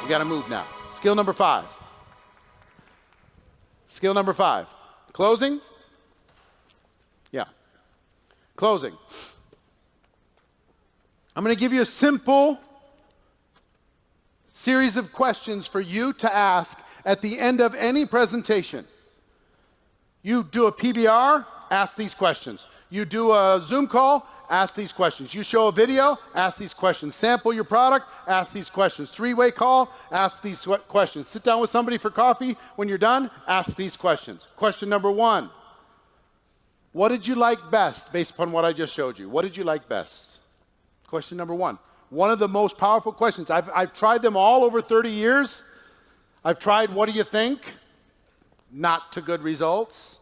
You got to move now. Skill number 5. Skill number 5. Closing? Yeah. Closing. I'm going to give you a simple series of questions for you to ask at the end of any presentation. You do a PBR, ask these questions. You do a Zoom call, ask these questions. You show a video, ask these questions. Sample your product, ask these questions. Three-way call, ask these questions. Sit down with somebody for coffee. When you're done, ask these questions. Question number 1. What did you like best based upon what I just showed you? What did you like best? Question number 1. One of the most powerful questions. I've tried them all over 30 years. I've tried, what do you think? Not to good results.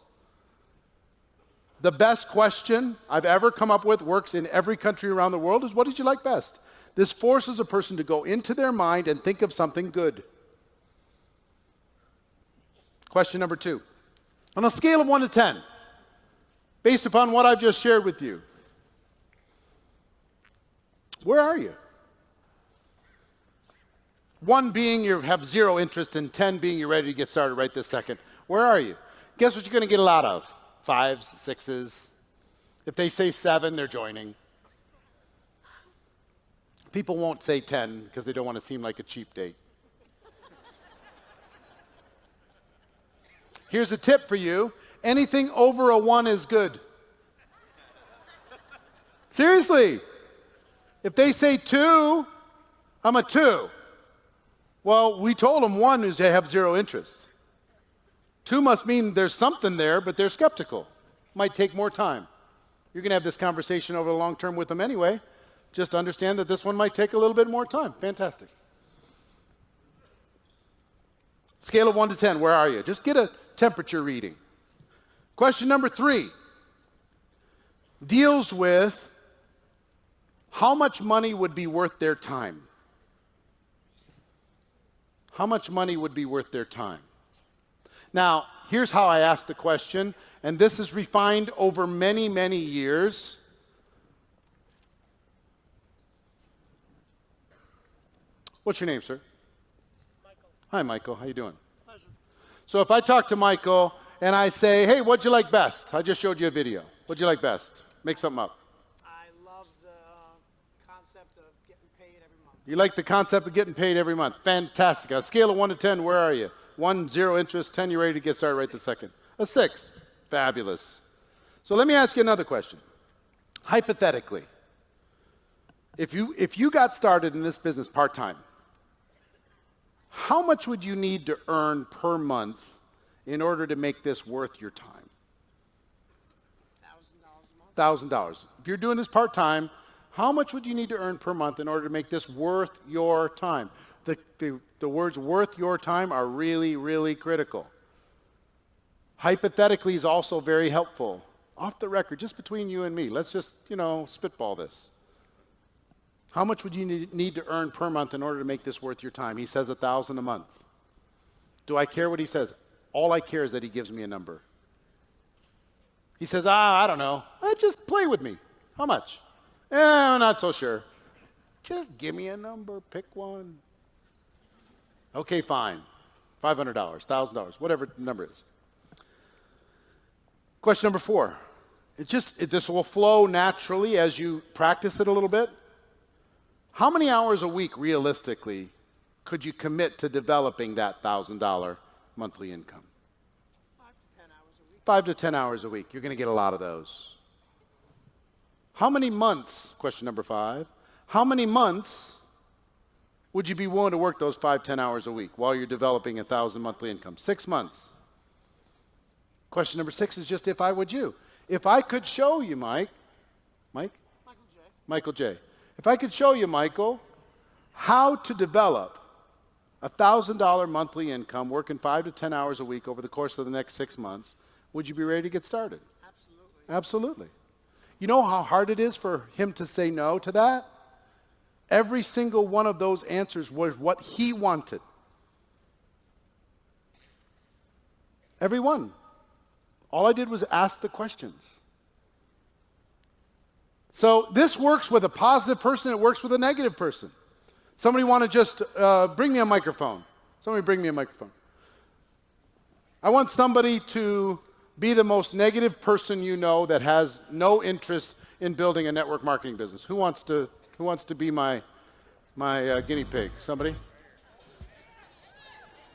The best question I've ever come up with, works in every country around the world, is what did you like best? This forces a person to go into their mind and think of something good. Question number 2. On a scale of 1 to 10, based upon what I've just shared with you, where are you? 1 being you have 0 interest, and 10 being you're ready to get started right this second. Where are you? Guess what you're going to get a lot of? 5s, 6s. If they say 7, they're joining. People won't say 10 because they don't want to seem like a cheap date. Here's a tip for you. Anything over a 1 is good. Seriously. If they say 2, I'm a 2. Well, we told them 1 is they have 0 interest. 2 must mean there's something there, but they're skeptical. Might take more time. You're going to have this conversation over the long term with them anyway. Just understand that this one might take a little bit more time. Fantastic. Scale of 1 to 10, where are you? Just get a temperature reading. Question number 3 deals with how much money would be worth their time? How much money would be worth their time? Now, here's how I ask the question, and this is refined over many, many years. What's your name, sir? Michael. Hi, Michael. How you doing? Pleasure. So if I talk to Michael and I say, hey, what'd you like best? I just showed you a video. What'd you like best? Make something up. I love the concept of getting paid every month. You like the concept of getting paid every month. Fantastic. On a scale of 1 to 10, where are you? 1, 0 interest, 10, you're ready to get started right this second. A 6. Fabulous. So let me ask you another question. Hypothetically, if you got started in this business part-time, how much would you need to earn per month in order to make this worth your time? $1,000 a month. $1,000. If you're doing this part-time, how much would you need to earn per month in order to make this worth your time? The words worth your time are really, really critical. Hypothetically is also very helpful. Off the record, just between you and me, let's just, spitball this. How much would you need to earn per month in order to make this worth your time? He says $1,000 a month. Do I care what he says? All I care is that he gives me a number. He says, I don't know. Just play with me. How much? I'm not so sure. Just give me a number. Pick one. Okay, fine. $500, $1,000, whatever the number is. Question number 4. This will flow naturally as you practice it a little bit. How many hours a week, realistically, could you commit to developing that $1,000 monthly income? 5 to 10 hours a 5 to 10 hours a week. week. You're going to get a lot of those. How many months, question number 5, how many months would you be willing to work those 5, 10 hours a week while you're developing $1,000 monthly income? 6 months. Question number 6 is just if I would you. If I could show you, Michael J. If I could show you, Michael, how to develop $1,000 monthly income working 5 to 10 hours a week over the course of the next 6 months, would you be ready to get started? Absolutely. Absolutely. You know how hard it is for him to say no to that? Every single one of those answers was what he wanted. Every one. All I did was ask the questions. So this works with a positive person, it works with a negative person. Somebody want to just bring me a microphone. Somebody bring me a microphone. I want somebody to be the most negative person you know that has no interest in building a network marketing business. Who wants to be my guinea pig? Somebody?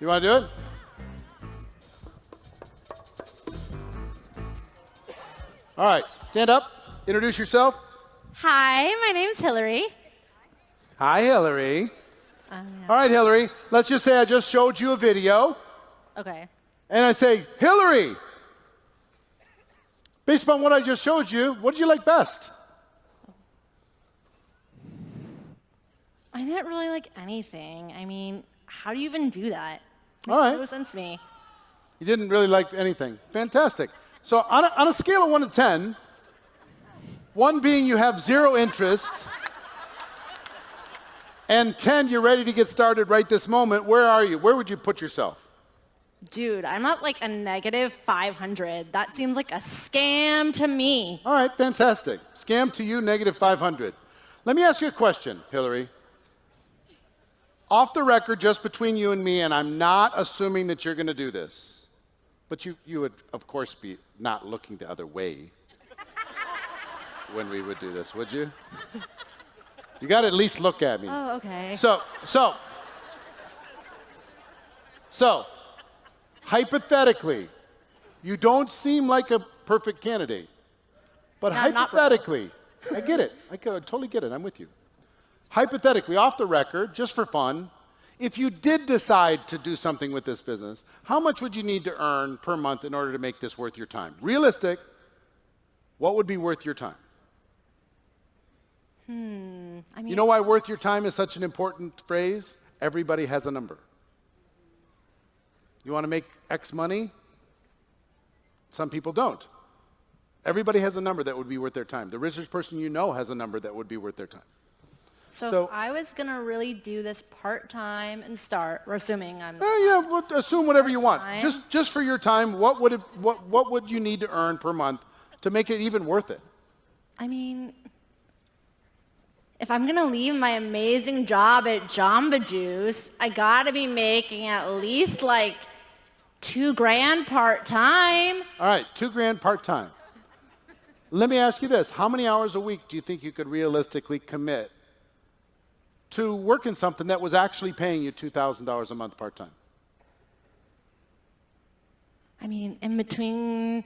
You want to do it? All right, stand up, introduce yourself. Hi, my name's Hillary. Hi, Hillary. Yeah. All right, Hillary, let's just say I just showed you a video, Okay. and I say, Hillary, based upon what I just showed you, what did you like best? I didn't really like anything. I mean, how do you even do that? All right. No sense to me. You didn't really like anything. Fantastic. So on a scale of 1 to 10, 1 being you have 0 interest, and 10, you're ready to get started right this moment, where are you? Where would you put yourself? Dude, I'm not like a negative 500. That seems like a scam to me. All right, fantastic. Scam to you, negative 500. Let me ask you a question, Hillary. Off the record, just between you and me, and I'm not assuming that you're going to do this, but you would, of course, be not looking the other way when we would do this, would you? You got to at least look at me. Oh, okay. So, hypothetically, you don't seem like a perfect candidate, but No, I'm not hypothetically, I get it. I totally get it. I'm with you. Hypothetically, off the record, just for fun, if you did decide to do something with this business, how much would you need to earn per month in order to make this worth your time? Realistic, what would be worth your time? I mean, You know why worth your time is such an important phrase? Everybody has a number. You want to make X money? Some people don't. Everybody has a number that would be worth their time. The richest person you know has a number that would be worth their time. so if I was going to really do this part-time and start, we're assuming I'm... Well, assume whatever you want. Part-time. Just for your time, what would you need to earn per month to make it even worth it? I mean, if I'm going to leave my amazing job at Jamba Juice, I got to be making at least like $2,000 part-time. All right, $2,000 part-time. Let me ask you this. How many hours a week do you think you could realistically commit to working something that was actually paying you $2,000 a month part-time? I mean, in between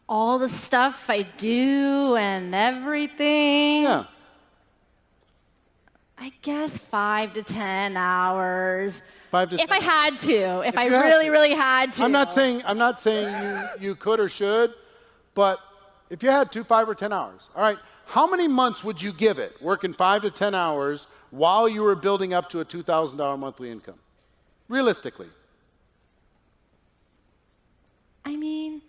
all the stuff I do and everything, Yeah. I guess 5 to 10 hours. 5 to If 10. I had to, if I you had really, to. really had to. I'm not saying you could or should, but if you had 2, 5, or 10 hours, all right, how many months would you give it working 5 to 10 hours while you were building up to a $2,000 monthly income? Realistically. I mean,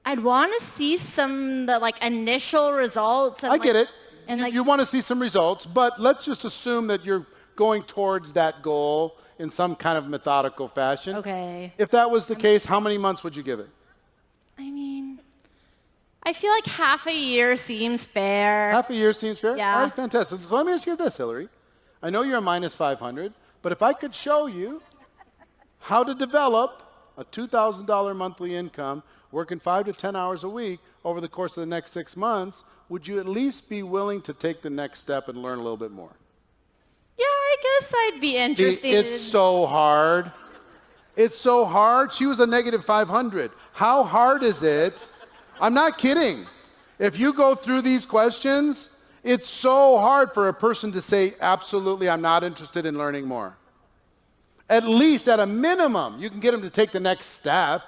I'd want to see some initial results. And, I get it. And You want to see some results, but let's just assume that you're going towards that goal in some kind of methodical fashion. Okay. If that was the case, how many months would you give it? I mean, I feel like half a year seems fair. Half a year seems fair? Yeah. All right, fantastic. So let me ask you this, Hillary. I know you're a minus 500, but if I could show you how to develop a $2,000 monthly income working 5 to 10 hours a week over the course of the next 6 months, would you at least be willing to take the next step and learn a little bit more? Yeah, I guess I'd be interested. See, it's so hard. It's so hard. She was a negative 500. How hard is it? I'm not kidding. If you go through these questions, it's so hard for a person to say, absolutely, I'm not interested in learning more. At least at a minimum, you can get them to take the next step.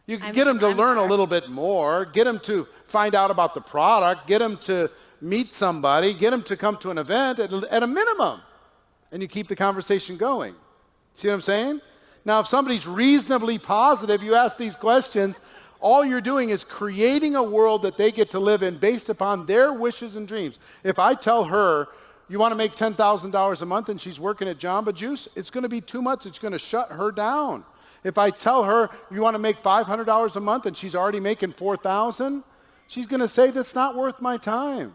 You can get them to learn a little bit more, get them to find out about the product, get them to meet somebody, get them to come to an event at a minimum. And you keep the conversation going. See what I'm saying? Now, if somebody's reasonably positive, you ask these questions, all you're doing is creating a world that they get to live in based upon their wishes and dreams. If I tell her, you want to make $10,000 a month and she's working at Jamba Juice, it's going to be too much. It's going to shut her down. If I tell her you want to make $500 a month and she's already making $4,000, she's going to say that's not worth my time.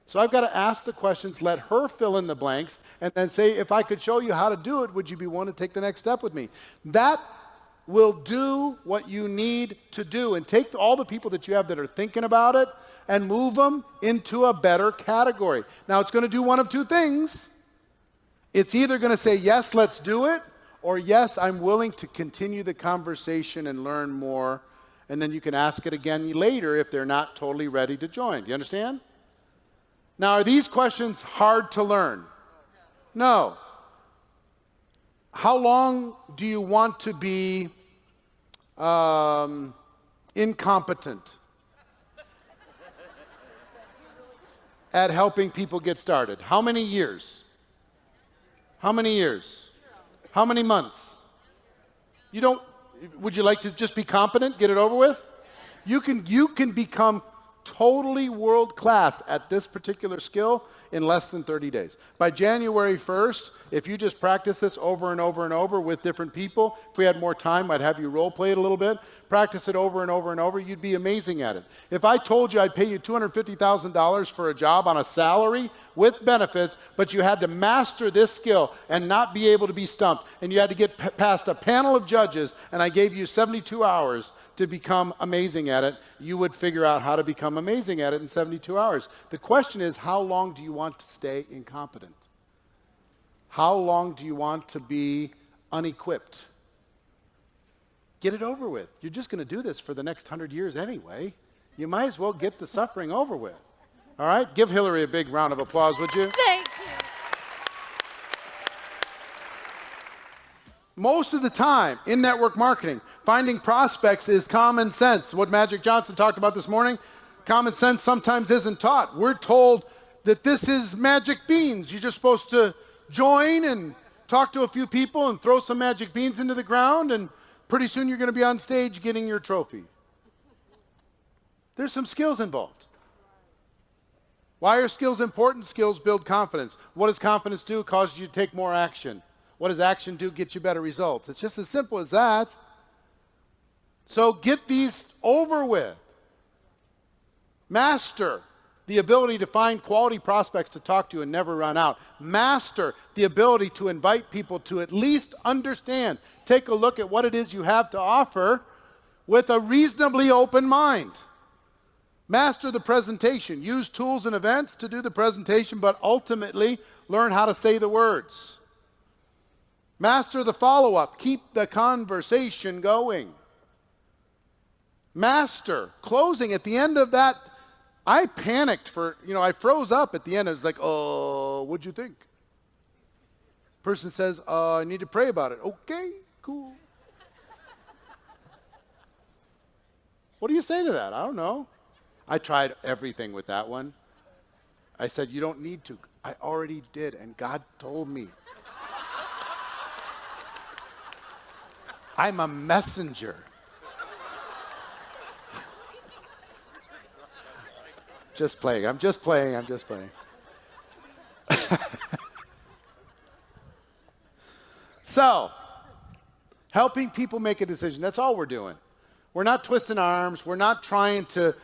So I've got to ask the questions, let her fill in the blanks, and then say, if I could show you how to do it, would you be willing to take the next step with me? That will do what you need to do. And take all the people that you have that are thinking about it and move them into a better category. Now, it's going to do one of two things. It's either going to say, yes, let's do it, or yes, I'm willing to continue the conversation and learn more. And then you can ask it again later if they're not totally ready to join. Do you understand? Now, are these questions hard to learn? No. How long do you want to be incompetent at helping people get started? How many years? How many years? How many months? Would you like to just be competent, get it over with? You can become totally world class at this particular skill in less than 30 days. By January 1st, if you just practice this over and over and over with different people, if we had more time, I'd have you role play it a little bit. Practice it over and over and over, you'd be amazing at it. If I told you I'd pay you $250,000 for a job on a salary with benefits, but you had to master this skill and not be able to be stumped, and you had to get past a panel of judges, and I gave you 72 hours to become amazing at it, you would figure out how to become amazing at it in 72 hours. The question is, how long do you want to stay incompetent? How long do you want to be unequipped? Get it over with. You're just going to do this for the next 100 years anyway. You might as well get the suffering over with. All right? Give Hillary a big round of applause, would you? Thank you. Most of the time in network marketing, finding prospects is common sense. What Magic Johnson talked about this morning, common sense sometimes isn't taught. We're told that this is magic beans. You're just supposed to join and talk to a few people and throw some magic beans into the ground, and pretty soon you're going to be on stage getting your trophy. There's some skills involved. Why are skills important? Skills build confidence. What does confidence do? It causes you to take more action. What does action do? Get you better results. It's just as simple as that. So get these over with. Master the ability to find quality prospects to talk to and never run out. Master the ability to invite people to at least understand, take a look at what it is you have to offer with a reasonably open mind. Master the presentation. Use tools and events to do the presentation, but ultimately learn how to say the words. Master the follow-up. Keep the conversation going. Master closing. At the end of that, I panicked I froze up at the end. I was like, oh, what'd you think? Person says, I need to pray about it. Okay, cool. What do you say to that? I don't know. I tried everything with that one. I said, you don't need to. I already did, and God told me. I'm a messenger. Just playing. I'm just playing. So, helping people make a decision. That's all we're doing. We're not twisting arms. We're not trying to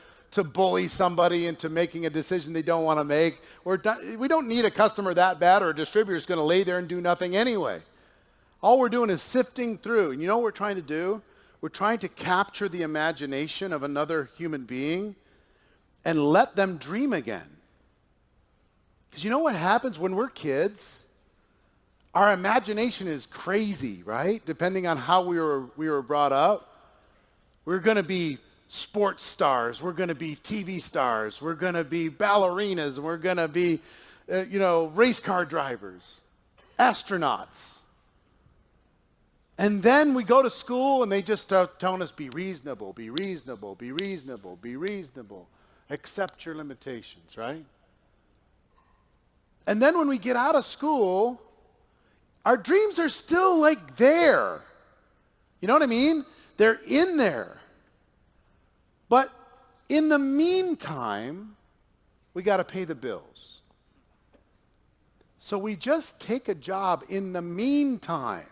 bully somebody into making a decision they don't want to make. We don't need a customer that bad, or a distributor is going to lay there and do nothing anyway. All we're doing is sifting through. And you know what we're trying to do? We're trying to capture the imagination of another human being and let them dream again. Because you know what happens when we're kids? Our imagination is crazy, right? Depending on how we were brought up. We're going to be sports stars. We're going to be TV stars. We're going to be ballerinas. We're going to be, race car drivers, astronauts. And then we go to school and they just start telling us, be reasonable, be reasonable, be reasonable, be reasonable. Accept your limitations, right? And then when we get out of school, our dreams are still like there. You know what I mean? They're in there. But in the meantime, we got to pay the bills. So we just take a job in the meantime.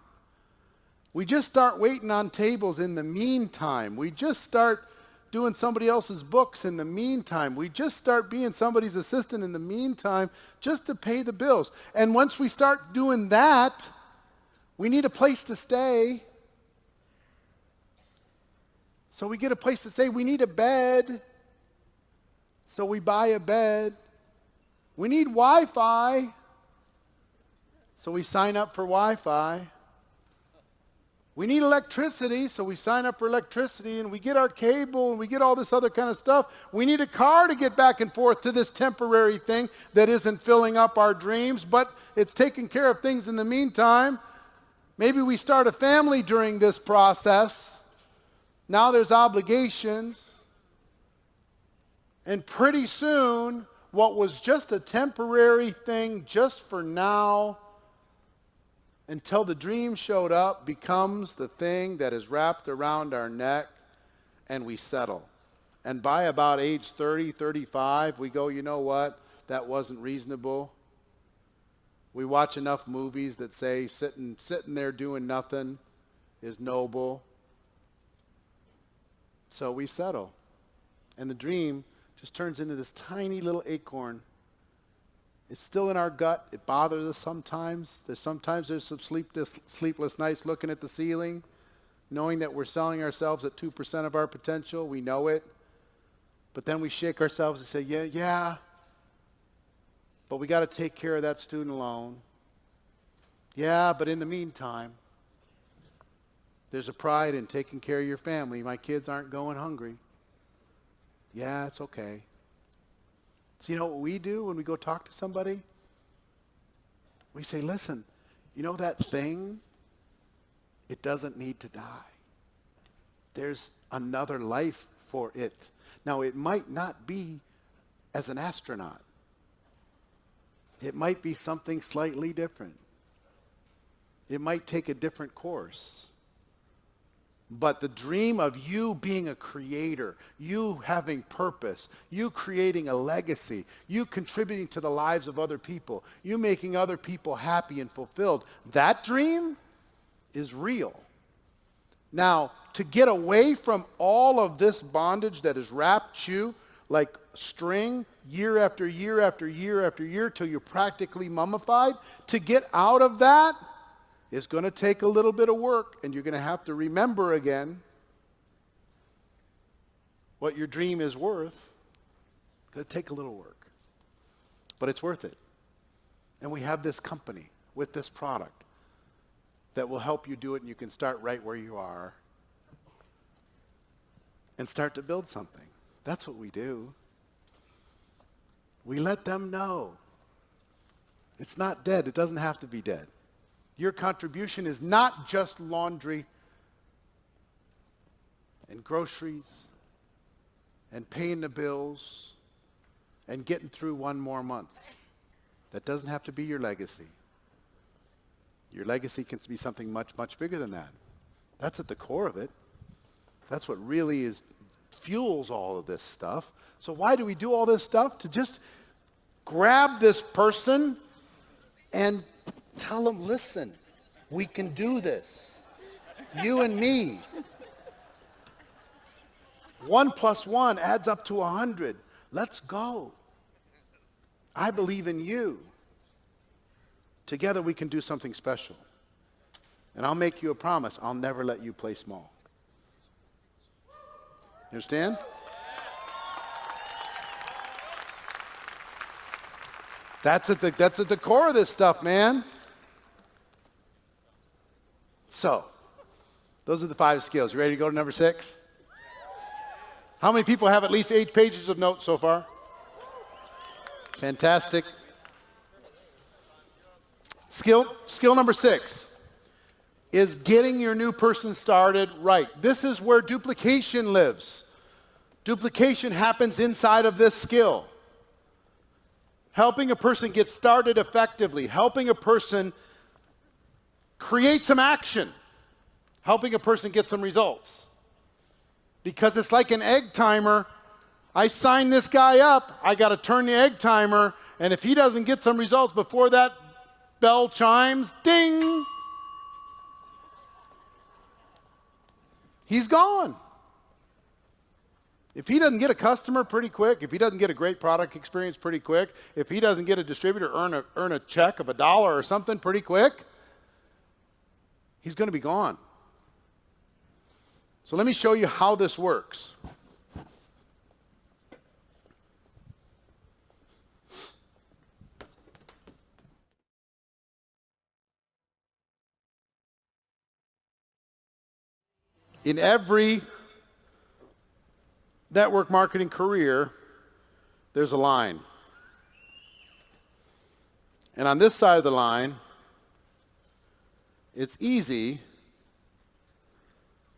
We just start waiting on tables in the meantime. We just start doing somebody else's books in the meantime. We just start being somebody's assistant in the meantime just to pay the bills. And once we start doing that, we need a place to stay. So we get a place to stay. We need a bed. So we buy a bed. We need Wi-Fi. So we sign up for Wi-Fi. We need electricity, so we sign up for electricity, and we get our cable, and we get all this other kind of stuff. We need a car to get back and forth to this temporary thing that isn't filling up our dreams, but it's taking care of things in the meantime. Maybe we start a family during this process. Now there's obligations. And pretty soon, what was just a temporary thing just for now, until the dream showed up, becomes the thing that is wrapped around our neck, and we settle. And by about age 30, 35, we go, you know what? That wasn't reasonable. We watch enough movies that say sitting there doing nothing is noble. So we settle. And the dream just turns into this tiny little acorn. It's still in our gut. It bothers us sometimes. There's some sleepless nights looking at the ceiling, knowing that we're selling ourselves at 2% of our potential. We know it. But then we shake ourselves and say, yeah. But we got to take care of that student loan. Yeah, but in the meantime, there's a pride in taking care of your family. My kids aren't going hungry. Yeah, it's okay. So you know what we do when we go talk to somebody? We say, listen, you know that thing? It doesn't need to die. There's another life for it. Now, it might not be as an astronaut. It might be something slightly different. It might take a different course. But the dream of you being a creator, you having purpose, you creating a legacy, you contributing to the lives of other people, you making other people happy and fulfilled, that dream is real. Now, to get away from all of this bondage that has wrapped you like string year after year after year after year till you're practically mummified, to get out of that, it's going to take a little bit of work, and you're going to have to remember again what your dream is worth. It's going to take a little work, but it's worth it. And we have this company with this product that will help you do it, and you can start right where you are and start to build something. That's what we do. We let them know it's not dead. It doesn't have to be dead. Your contribution is not just laundry and groceries and paying the bills and getting through one more month. That doesn't have to be your legacy. Your legacy can be something much, much bigger than that. That's at the core of it. That's what really fuels all of this stuff. So why do we do all this stuff? To just grab this person and tell them, listen, we can do this. You and me. 1 + 1 adds up to 100. Let's go. I believe in you. Together we can do something special. And I'll make you a promise. I'll never let you play small. You understand? That's at the core of this stuff, man. So, those are the 5 skills. You ready to go to number 6? How many people have at least 8 pages of notes so far? Fantastic. Skill number 6 is getting your new person started right. This is where duplication lives. Duplication happens inside of this skill. Helping a person get started effectively, helping a person create some action, helping a person get some results. Because it's like an egg timer. I sign this guy up, I got to turn the egg timer, and if he doesn't get some results before that bell chimes, ding, he's gone. If he doesn't get a customer pretty quick, if he doesn't get a great product experience pretty quick, if he doesn't get a distributor earn a check of $1 or something pretty quick, he's going to be gone. So let me show you how this works. In every network marketing career, there's a line. And on this side of the line, it's easy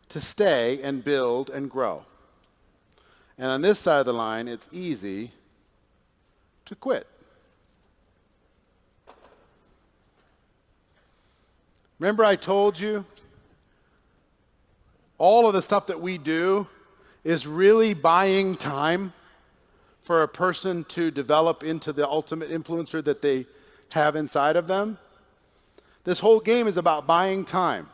to stay and build and grow. And on this side of the line, it's easy to quit. Remember I told you, all of the stuff that we do is really buying time for a person to develop into the ultimate influencer that they have inside of them. This whole game is about buying time.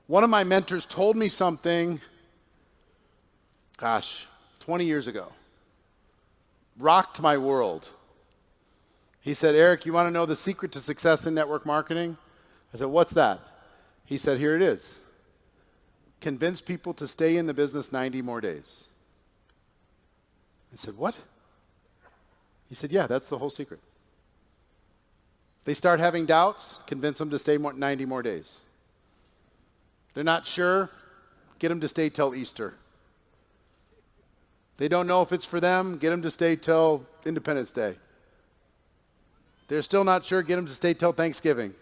One of my mentors told me something, 20 years ago. Rocked my world. He said, Eric, you want to know the secret to success in network marketing? I said, what's that? He said, here it is. Convince people to stay in the business 90 more days. I said, what? He said, yeah, that's the whole secret. They start having doubts, convince them to stay 90 more days. They're not sure, get them to stay till Easter. They don't know if it's for them, get them to stay till Independence Day. They're still not sure, get them to stay till Thanksgiving.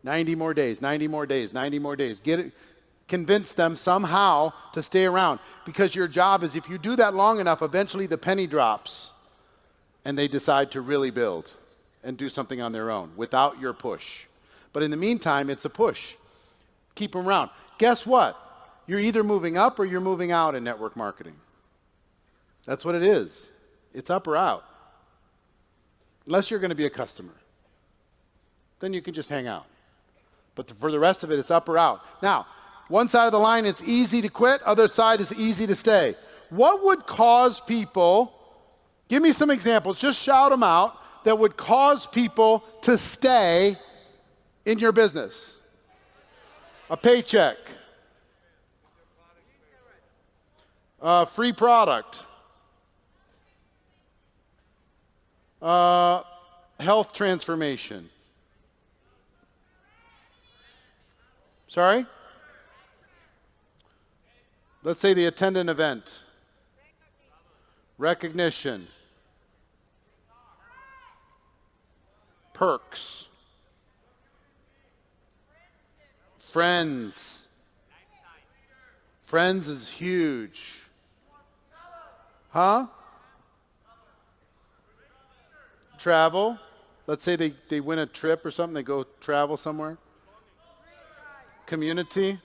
90 more days, 90 more days, 90 more days. Get it. Convince them somehow to stay around, because your job is, if you do that long enough, eventually the penny drops and they decide to really build and do something on their own without your push. But in the meantime, it's a push. Keep them around. Guess what? You're either moving up or you're moving out in network marketing. That's what it is. It's up or out. Unless you're going to be a customer. Then you can just hang out. But for the rest of it, it's up or out. Now, one side of the line, it's easy to quit. Other side is easy to stay. What would cause people, give me some examples, just shout them out, that would cause people to stay in your business? A paycheck. A free product. Health transformation. Sorry? Let's say they attend an event. Recognition. Perks. Friends. Friends is huge. Huh? Travel. Let's say they win a trip or something, they go travel somewhere. Community.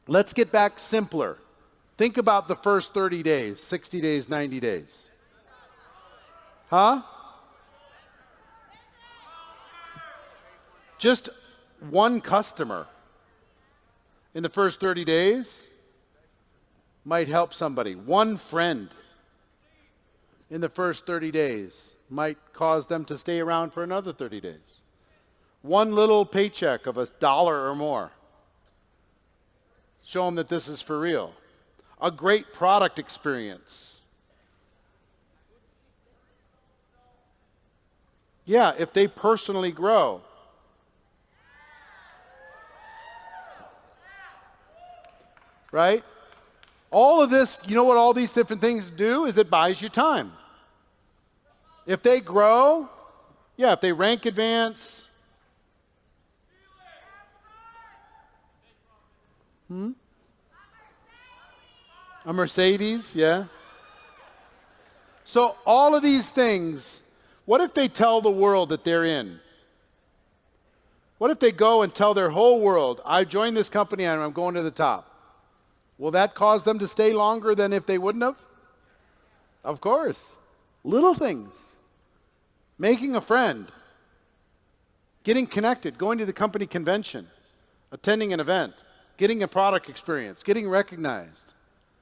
Let's get back simpler. Think about the first 30 days, 60 days, 90 days. Huh? Just one customer in the first 30 days might help somebody. One friend in the first 30 days might cause them to stay around for another 30 days. One little paycheck of $1 or more. Show them that this is for real. A great product experience. Yeah, if they personally grow. Right? All of this, you know what all these different things do? Is it buys you time. If they grow, yeah, if they rank advance. A Mercedes, yeah. So all of these things, what if they tell the world that they're in? What if they go and tell their whole world, I joined this company and I'm going to the top? Will that cause them to stay longer than if they wouldn't have? Of course. Little things. Making a friend. Getting connected. Going to the company convention. attending an event, getting a product experience, getting recognized,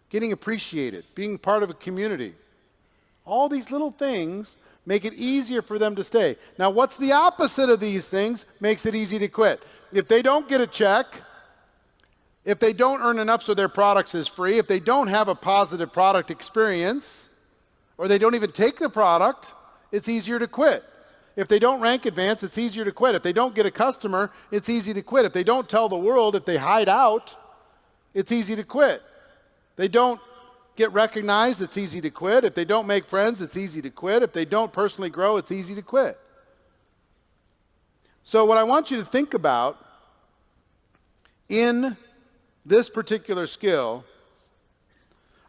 getting appreciated, being part of a community. All these little things make it easier for them to stay. Now, what's the opposite of these things makes it easy to quit? If they don't get a check, if they don't earn enough so their products is free, if they don't have a positive product experience, or they don't even take the product, it's easier to quit. If they don't rank advance, it's easier to quit. If they don't get a customer, it's easy to quit. If they don't tell the world, if they hide out, it's easy to quit. They don't get recognized, it's easy to quit. If they don't make friends, it's easy to quit. If they don't personally grow, it's easy to quit. So what I want you to think about in this particular skill,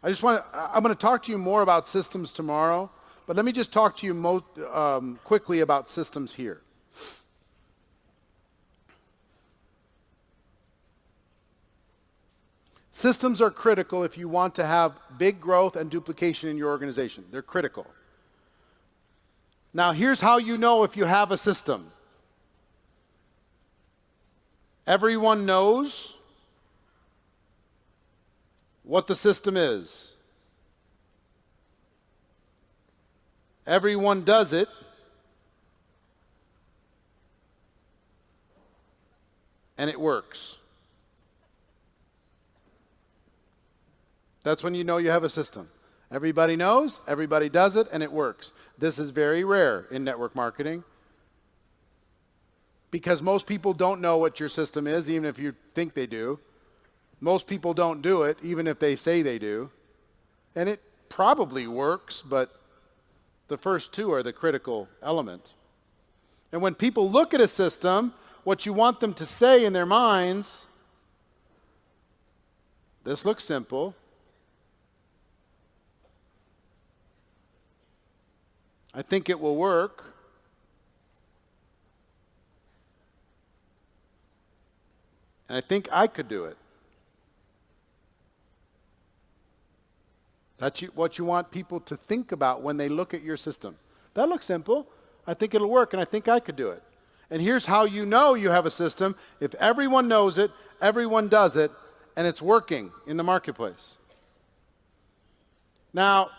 I'm going to talk to you more about systems tomorrow, but let me just talk to you quickly about systems here. Systems are critical if you want to have big growth and duplication in your organization. They're critical. Now, here's how you know if you have a system. Everyone knows what the system is. Everyone does it. And it works. That's when you know you have a system. Everybody knows, everybody does it, and it works. This is very rare in network marketing because most people don't know what your system is, even if you think they do. Most people don't do it, even if they say they do. And it probably works, but the first two are the critical element. And when people look at a system, what you want them to say in their minds, this looks simple. I think it will work. And I think I could do it. That's what you want people to think about when they look at your system. That looks simple. I think it'll work, and I think I could do it. And here's how you know you have a system. If everyone knows it, everyone does it, and it's working in the marketplace. Now,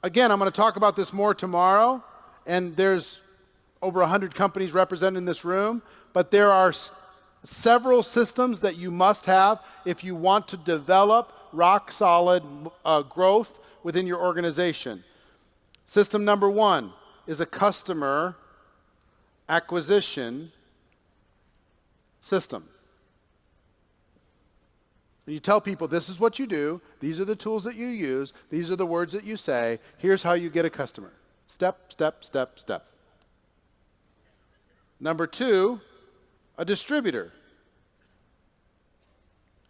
again, I'm going to talk about this more tomorrow, and there's over 100 companies represented in this room, but there are several systems that you must have if you want to develop rock-solid growth within your organization. System number one is a customer acquisition system. You tell people, this is what you do, these are the tools that you use, these are the words that you say, here's how you get a customer. Step, step, step, step. Number two, a distributor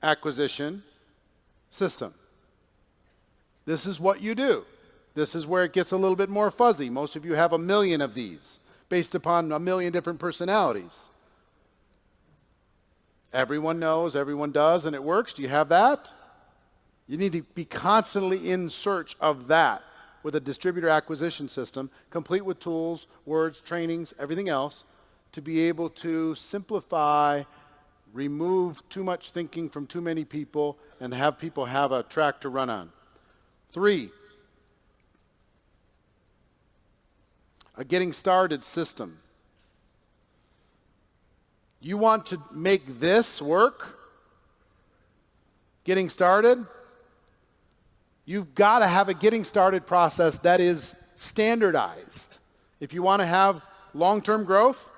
acquisition system. This is what you do. This is where it gets a little bit more fuzzy. Most of you have 1 million of these based upon 1 million different personalities. Everyone knows, everyone does, and it works. Do you have that? You need to be constantly in search of that with a distributor acquisition system, complete with tools, words, trainings, everything else, to be able to simplify, remove too much thinking from too many people, and have people have a track to run on. 3, a getting started system. You want to make this work, getting started, you've got to have a getting started process that is standardized. If you want to have long-term growth,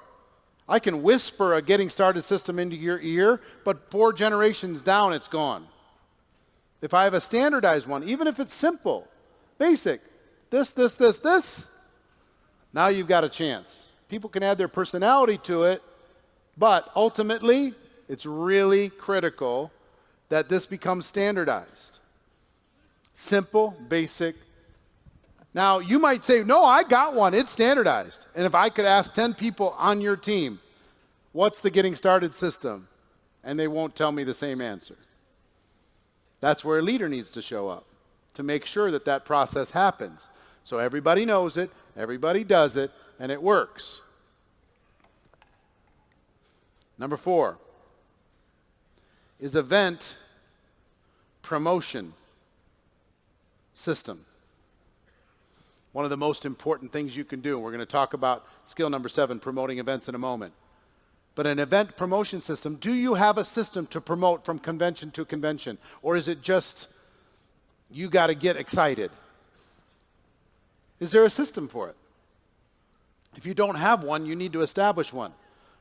I can whisper a getting started system into your ear, but 4 generations down, it's gone. If I have a standardized one, even if it's simple, basic, this, now you've got a chance. People can add their personality to it, but ultimately, it's really critical that this becomes standardized. Simple, basic. Now, you might say, no, I got one. It's standardized. And if I could ask 10 people on your team, what's the getting started system? And they won't tell me the same answer. That's where a leader needs to show up to make sure that that process happens. So everybody knows it, everybody does it, and it works. Number 4, is event promotion system. One of the most important things you can do, and we're going to talk about skill number 7, promoting events, in a moment. But an event promotion system, do you have a system to promote from convention to convention? Or is it just, you got to get excited? Is there a system for it? If you don't have one, you need to establish one.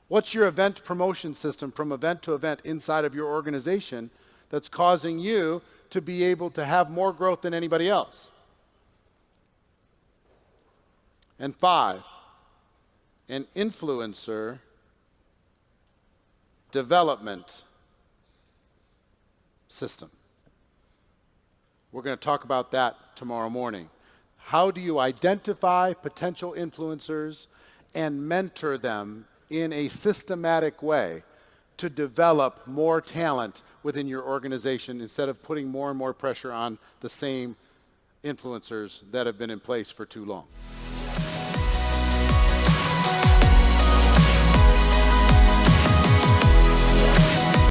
What's your event promotion system from event to event inside of your organization that's causing you to be able to have more growth than anybody else? And 5, an influencer development system. We're going to talk about that tomorrow morning. How do you identify potential influencers and mentor them in a systematic way to develop more talent within your organization instead of putting more and more pressure on the same influencers that have been in place for too long?